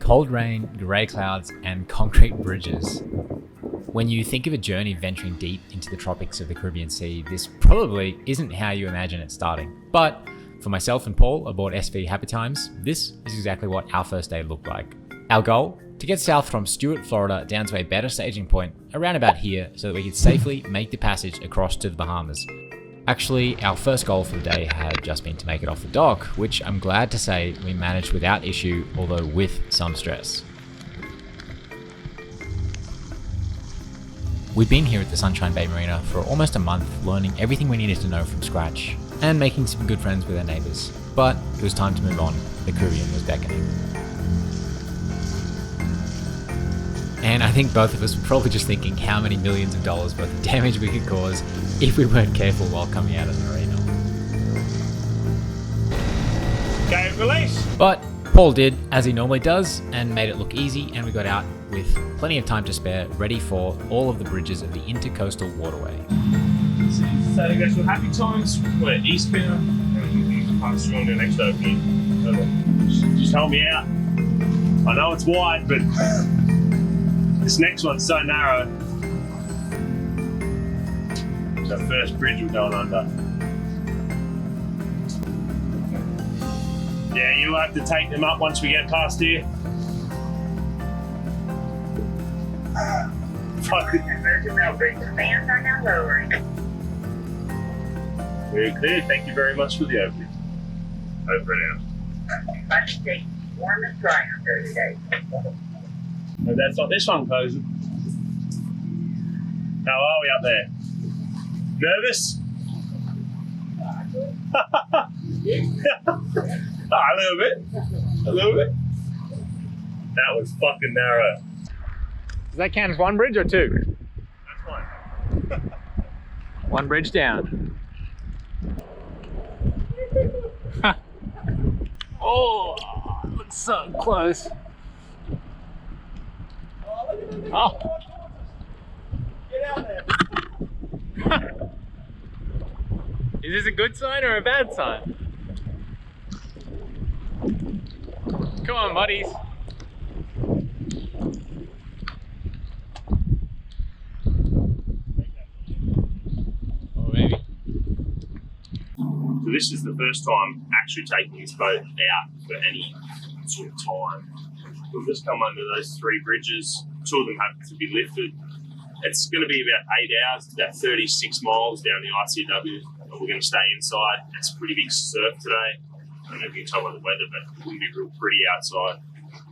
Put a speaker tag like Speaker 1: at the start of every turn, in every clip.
Speaker 1: cold rain, grey clouds, and concrete bridges. When you think of a journey venturing deep into the tropics of the Caribbean Sea, this probably isn't how you imagine it starting. But for myself and Paul aboard SV Happy Times, this is exactly what our first day looked like. Our goal? To get south from Stewart, Florida down to a better staging point around about here so that we could safely make the passage across to the Bahamas. Actually, our first goal for the day had just been to make it off the dock, which I'm glad to say we managed without issue, although with some stress. We'd been here at the Sunshine Bay Marina for almost a month, learning everything we needed to know from scratch, and making some good friends with our neighbours. But it was time to move on. The Caribbean was beckoning. And I think both of us were probably just thinking how many millions of dollars worth of damage we could cause if we weren't careful while coming out of the marina.
Speaker 2: Okay, release!
Speaker 1: But Paul did, as he normally does, and made it look easy, and we got out with plenty of time to spare, ready for all of the bridges of the intercoastal waterway.
Speaker 2: So you guys were Happy Times, we're eastbound, and pass through on the next opening. Just help me out. I know it's wide, but this next one's so narrow. It's the first bridge we're going under. Yeah, you'll have to take them up once we get past here. Very clear. Thank you very much for the overview. Over and out.
Speaker 3: Warm and dry on 30 days.
Speaker 2: No, that's not this one, Cozy. How are we up there? Nervous? A little bit. A little bit. That was fucking narrow.
Speaker 1: Does that count as one bridge or two?
Speaker 2: That's fine.
Speaker 1: One bridge down. Oh, looks so close. Oh.
Speaker 2: Get out there.
Speaker 1: Is this a good sign or a bad sign? Come on, buddies. Oh, maybe.
Speaker 2: So this is the first time actually taking this boat out for any sort of time. We've just come under those three bridges. Two of them have to be lifted. It's going to be about 8 hours, about 36 miles down the ICW. We're going to stay inside. It's a pretty big surf today. I don't know if you can tell by the weather, but it wouldn't be real pretty outside.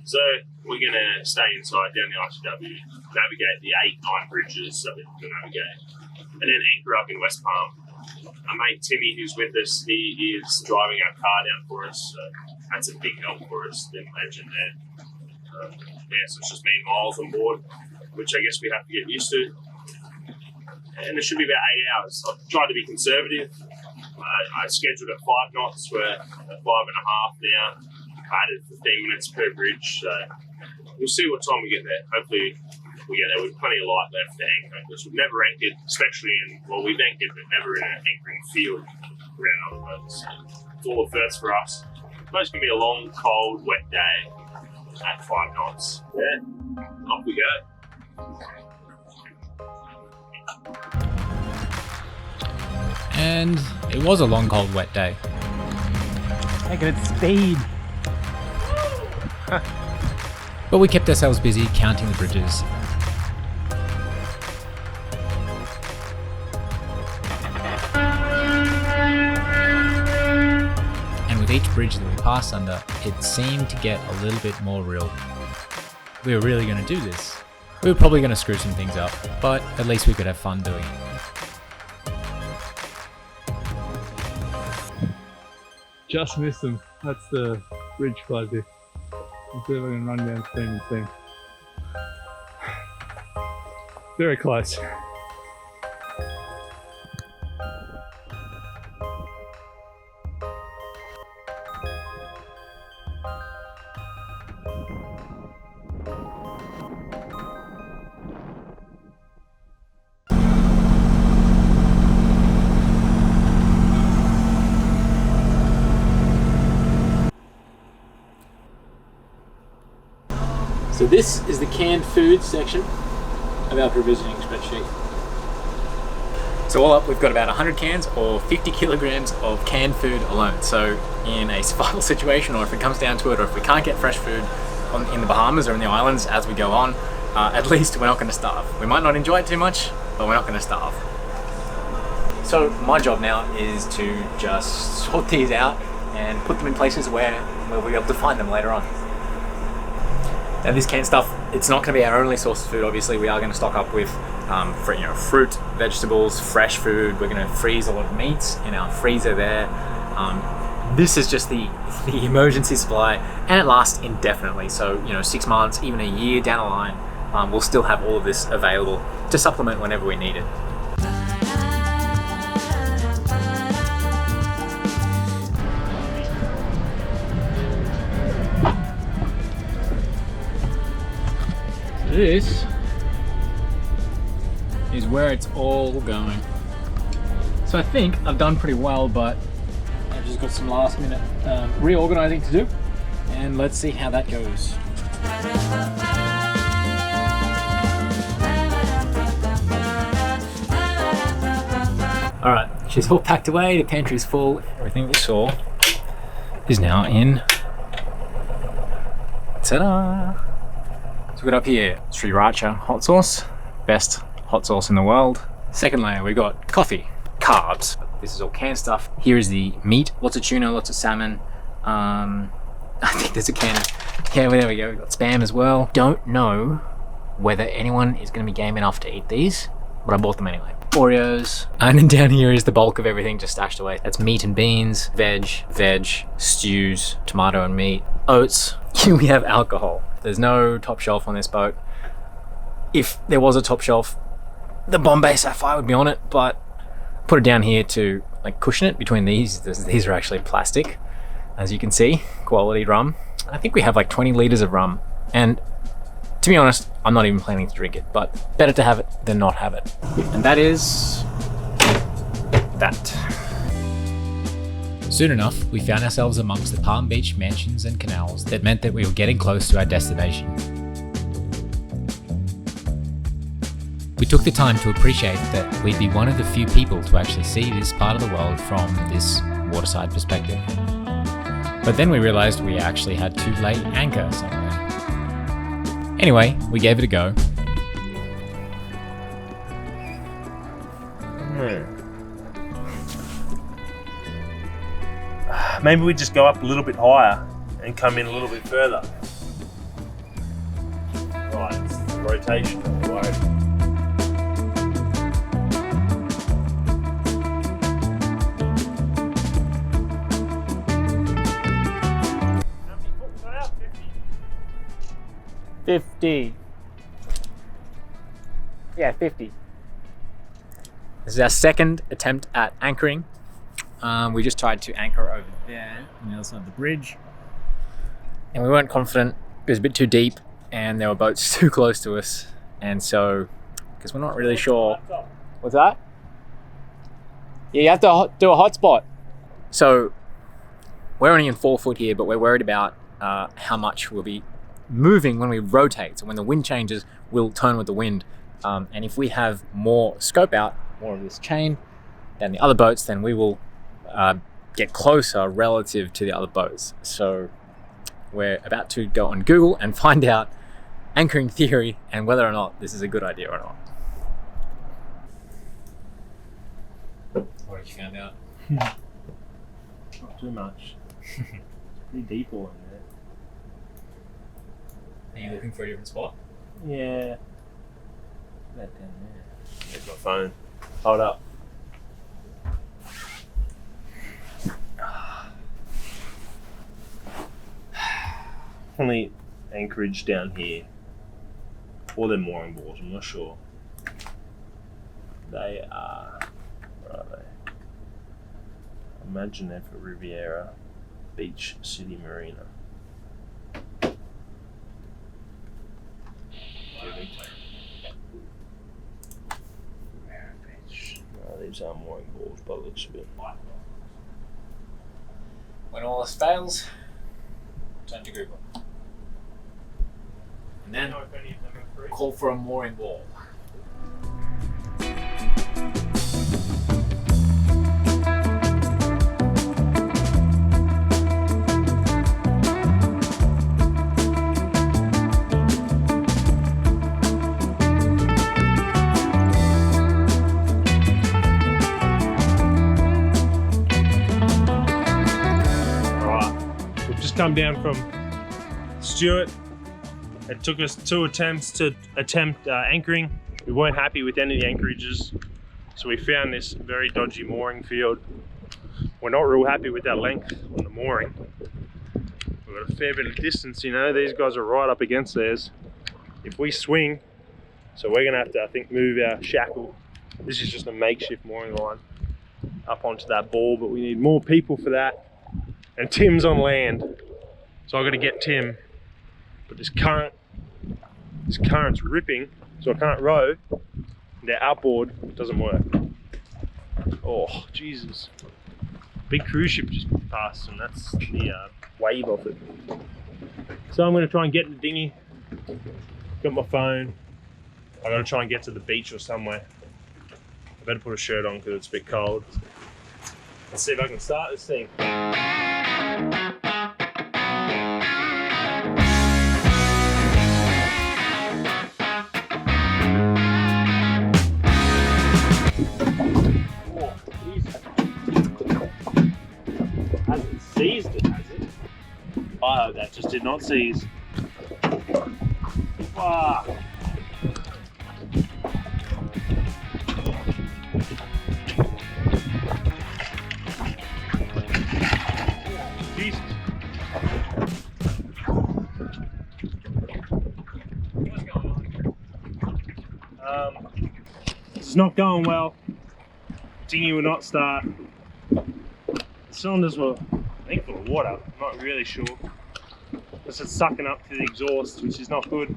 Speaker 2: So we're going to stay inside down the ICW, navigate the 8-9 bridges that we can navigate, and then anchor up in West Palm. Our mate Timmy, who's with us, he is driving our car down for us. So that's a big help for us. Been legend there. So it's just me and Myles on board, which I guess we have to get used to. And it should be about 8 hours. I've tried to be conservative. I scheduled at 5 knots. We're at 5.5 now. I added 15 minutes per bridge. So we'll see what time we get there. Hopefully we get there with plenty of light left to anchor, because we've never anchored, especially we've anchored, but never in an anchoring field around other boats. So it's all a first for us. It's going to be a long, cold, wet day at 5 knots. Yeah, off we go.
Speaker 1: And it was a long, cold, wet day. Taking its speed. But we kept ourselves busy counting the bridges. And with each bridge that we passed under, it seemed to get a little bit more real. We were really going to do this. We were probably going to screw some things up, but at least we could have fun doing it.
Speaker 4: Just missed them. That's the bridge closure. Let's see if I can run downstream and see. Very close.
Speaker 1: this is the canned food section of our provisioning spreadsheet. So all up, we've got about 100 cans or 50 kilograms of canned food alone. So in a survival situation, or if it comes down to it, or if we can't get fresh food in the Bahamas or in the islands as we go on, at least we're not going to starve. We might not enjoy it too much, but we're not going to starve. So my job now is to just sort these out and put them in places where we'll be able to find them later on. Now this canned stuff, it's not going to be our only source of food. Obviously, we are going to stock up with fruit, vegetables, fresh food. We're going to freeze a lot of meats in our freezer there. This is just the emergency supply, and it lasts indefinitely. So 6 months, even a year down the line, we'll still have all of this available to supplement whenever we need it. This is where it's all going. So I think I've done pretty well, but I've just got some last minute reorganizing to do, and let's see how that goes. All right, she's all packed away, the pantry's full, everything we saw is now in. Ta-da! So we got up here sriracha hot sauce, best hot sauce in the world. Second layer, we got coffee, carbs. This is all canned stuff. Here is the meat, lots of tuna, lots of salmon. I think there's a can of, yeah, there we go. We've got Spam as well. Don't know whether anyone is going to be game enough to eat these, but I bought them anyway. Oreos. And then down here is the bulk of everything just stashed away. That's meat and beans, veg, stews, tomato and meat, oats. Here we have alcohol. There's no top shelf on this boat. If there was a top shelf, the Bombay Sapphire would be on it, but put it down here to like cushion it between these. These are actually plastic, as you can see, quality rum. I think we have like 20 liters of rum, and to be honest, I'm not even planning to drink it, but better to have it than not have it. And that is that. Soon enough, we found ourselves amongst the Palm Beach mansions and canals that meant that we were getting close to our destination. We took the time to appreciate that we'd be one of the few people to actually see this part of the world from this waterside perspective. But then we realized we actually had to lay anchor somewhere. Anyway, we gave it a go.
Speaker 2: Maybe we just go up a little bit higher and come in a little bit further. Right, it's the rotation of the boat. How many foot we got out?
Speaker 1: 50. Yeah, 50. This is our second attempt at anchoring. We just tried to anchor over there on the other side of the bridge, and we weren't confident. It was a bit too deep and there were boats too close to us, and so because we're not really sure. What's that? Yeah, you have to do a hotspot. So we're only in 4 foot here, but we're worried about how much we'll be moving when we rotate. So when the wind changes, we'll turn with the wind, and if we have more scope out, more of this chain than the other boats, then we will get closer relative to the other boats. So we're about to go on Google and find out anchoring theory and whether or not this is a good idea or not. What have you found out?
Speaker 2: Not too much. Pretty deep all in there.
Speaker 1: Are you looking for a different spot?
Speaker 2: Yeah. That down there. There's my phone. Hold up. Only anchorage down here, or they're mooring balls, I'm not sure. They are, where are they? I imagine they're for Riviera Beach City Marina. No, these are mooring balls by the looks of it.
Speaker 1: When all else fails, turn to Google. and then call for a mooring wall.
Speaker 2: Come down from Stuart. It took us 2 attempts to attempt anchoring. We weren't happy with any of the anchorages, so we found this very dodgy mooring field. We're not real happy with that length on the mooring. We've got a fair bit of distance, you know. These guys are right up against theirs. If we swing, so we're gonna have to, I think, move our shackle. This is just a makeshift mooring line up onto that ball, but we need more people for that. And Tim's on land. So I've got to get Tim, but this current's ripping, so I can't row. The outboard doesn't work. Oh, Jesus. Big cruise ship just passed, and that's the wave of it. So I'm going to try and get in the dinghy. Got my phone. I've got to try and get to the beach or somewhere. I better put a shirt on because it's a bit cold. Let's see if I can start this thing. Seized it, has it? Oh, that just did not seize. Wow. Jesus. What's going on? It's not going well. Dinghy will not start. The cylinders were, I think, full of water. I'm not really sure. Because it's sucking up to the exhaust, which is not good.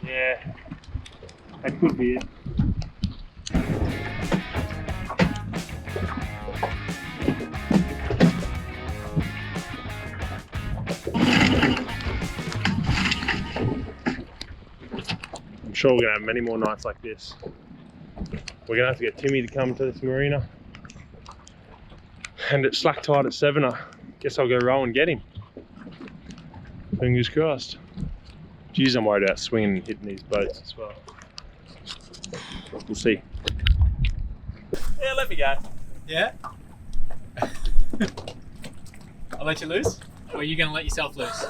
Speaker 2: Yeah, that could be it. I'm sure we're gonna have many more nights like this. We're gonna have to get Timmy to come to this marina. And it's slack tide at 7. I guess I'll go row and get him. Fingers crossed. Geez, I'm worried about swinging and hitting these boats as well. We'll see. Yeah, let me go.
Speaker 1: Yeah? I'll let you loose? Or are you going to let yourself loose?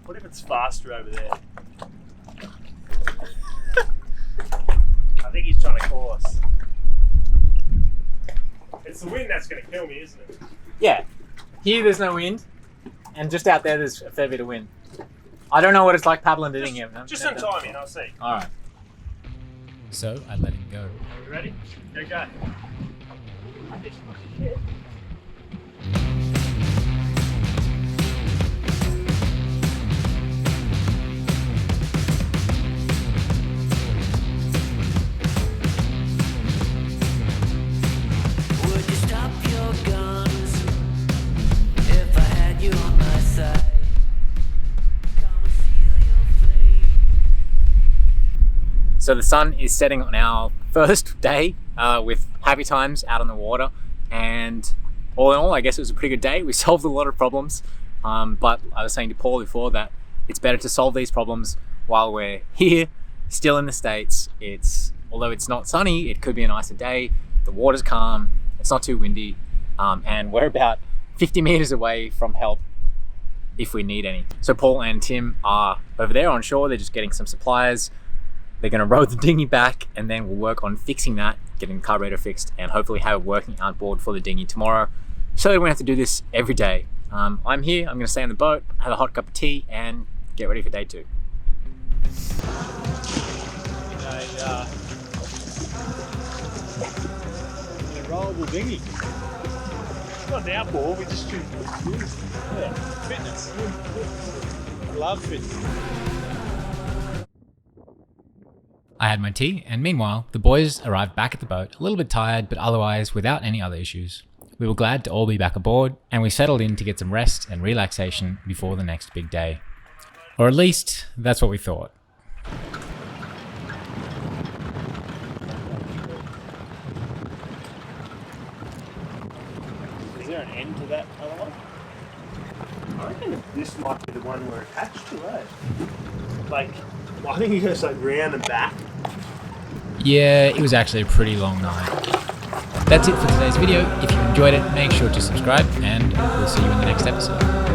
Speaker 2: What if it's faster over there? I think he's trying to call us. It's the wind that's going to kill me, isn't it?
Speaker 1: Yeah. Here there's no wind, and just out there there's a fair bit of wind. I don't know what it's like paddling to Dingham.
Speaker 2: Just some time in, I'll see.
Speaker 1: Alright. So I let him go.
Speaker 2: Are you ready? Go, go.
Speaker 1: So the sun is setting on our first day with happy times out on the water, and all in all I guess it was a pretty good day. We solved a lot of problems, but I was saying to Paul before that it's better to solve these problems while we're here, still in the States. Although it's not sunny, it could be a nicer day, the water's calm, it's not too windy, and we're about 50 meters away from help if we need any. So Paul and Tim are over there on shore, they're just getting some supplies. They're going to row the dinghy back, and then we'll work on fixing that, getting the carburetor fixed, and hopefully have a working outboard for the dinghy tomorrow. So we won't have to do this every day. I'm here, I'm going to stay on the boat, have a hot cup of tea, and get ready for day 2.
Speaker 4: A rollable dinghy. It's not an outboard, we just choose fitness. I love fitness.
Speaker 1: I had my tea, and meanwhile, the boys arrived back at the boat, a little bit tired, but otherwise without any other issues. we were glad to all be back aboard, and we settled in to get some rest and relaxation before the next big day. Or at least, that's what we thought.
Speaker 4: Is there an end to that other one? I reckon this might be the one we're attached to, eh? Like, I think it goes like round and back.
Speaker 1: Yeah, it was actually a pretty long night. That's it for today's video. If you enjoyed it, make sure to subscribe, and we'll see you in the next episode.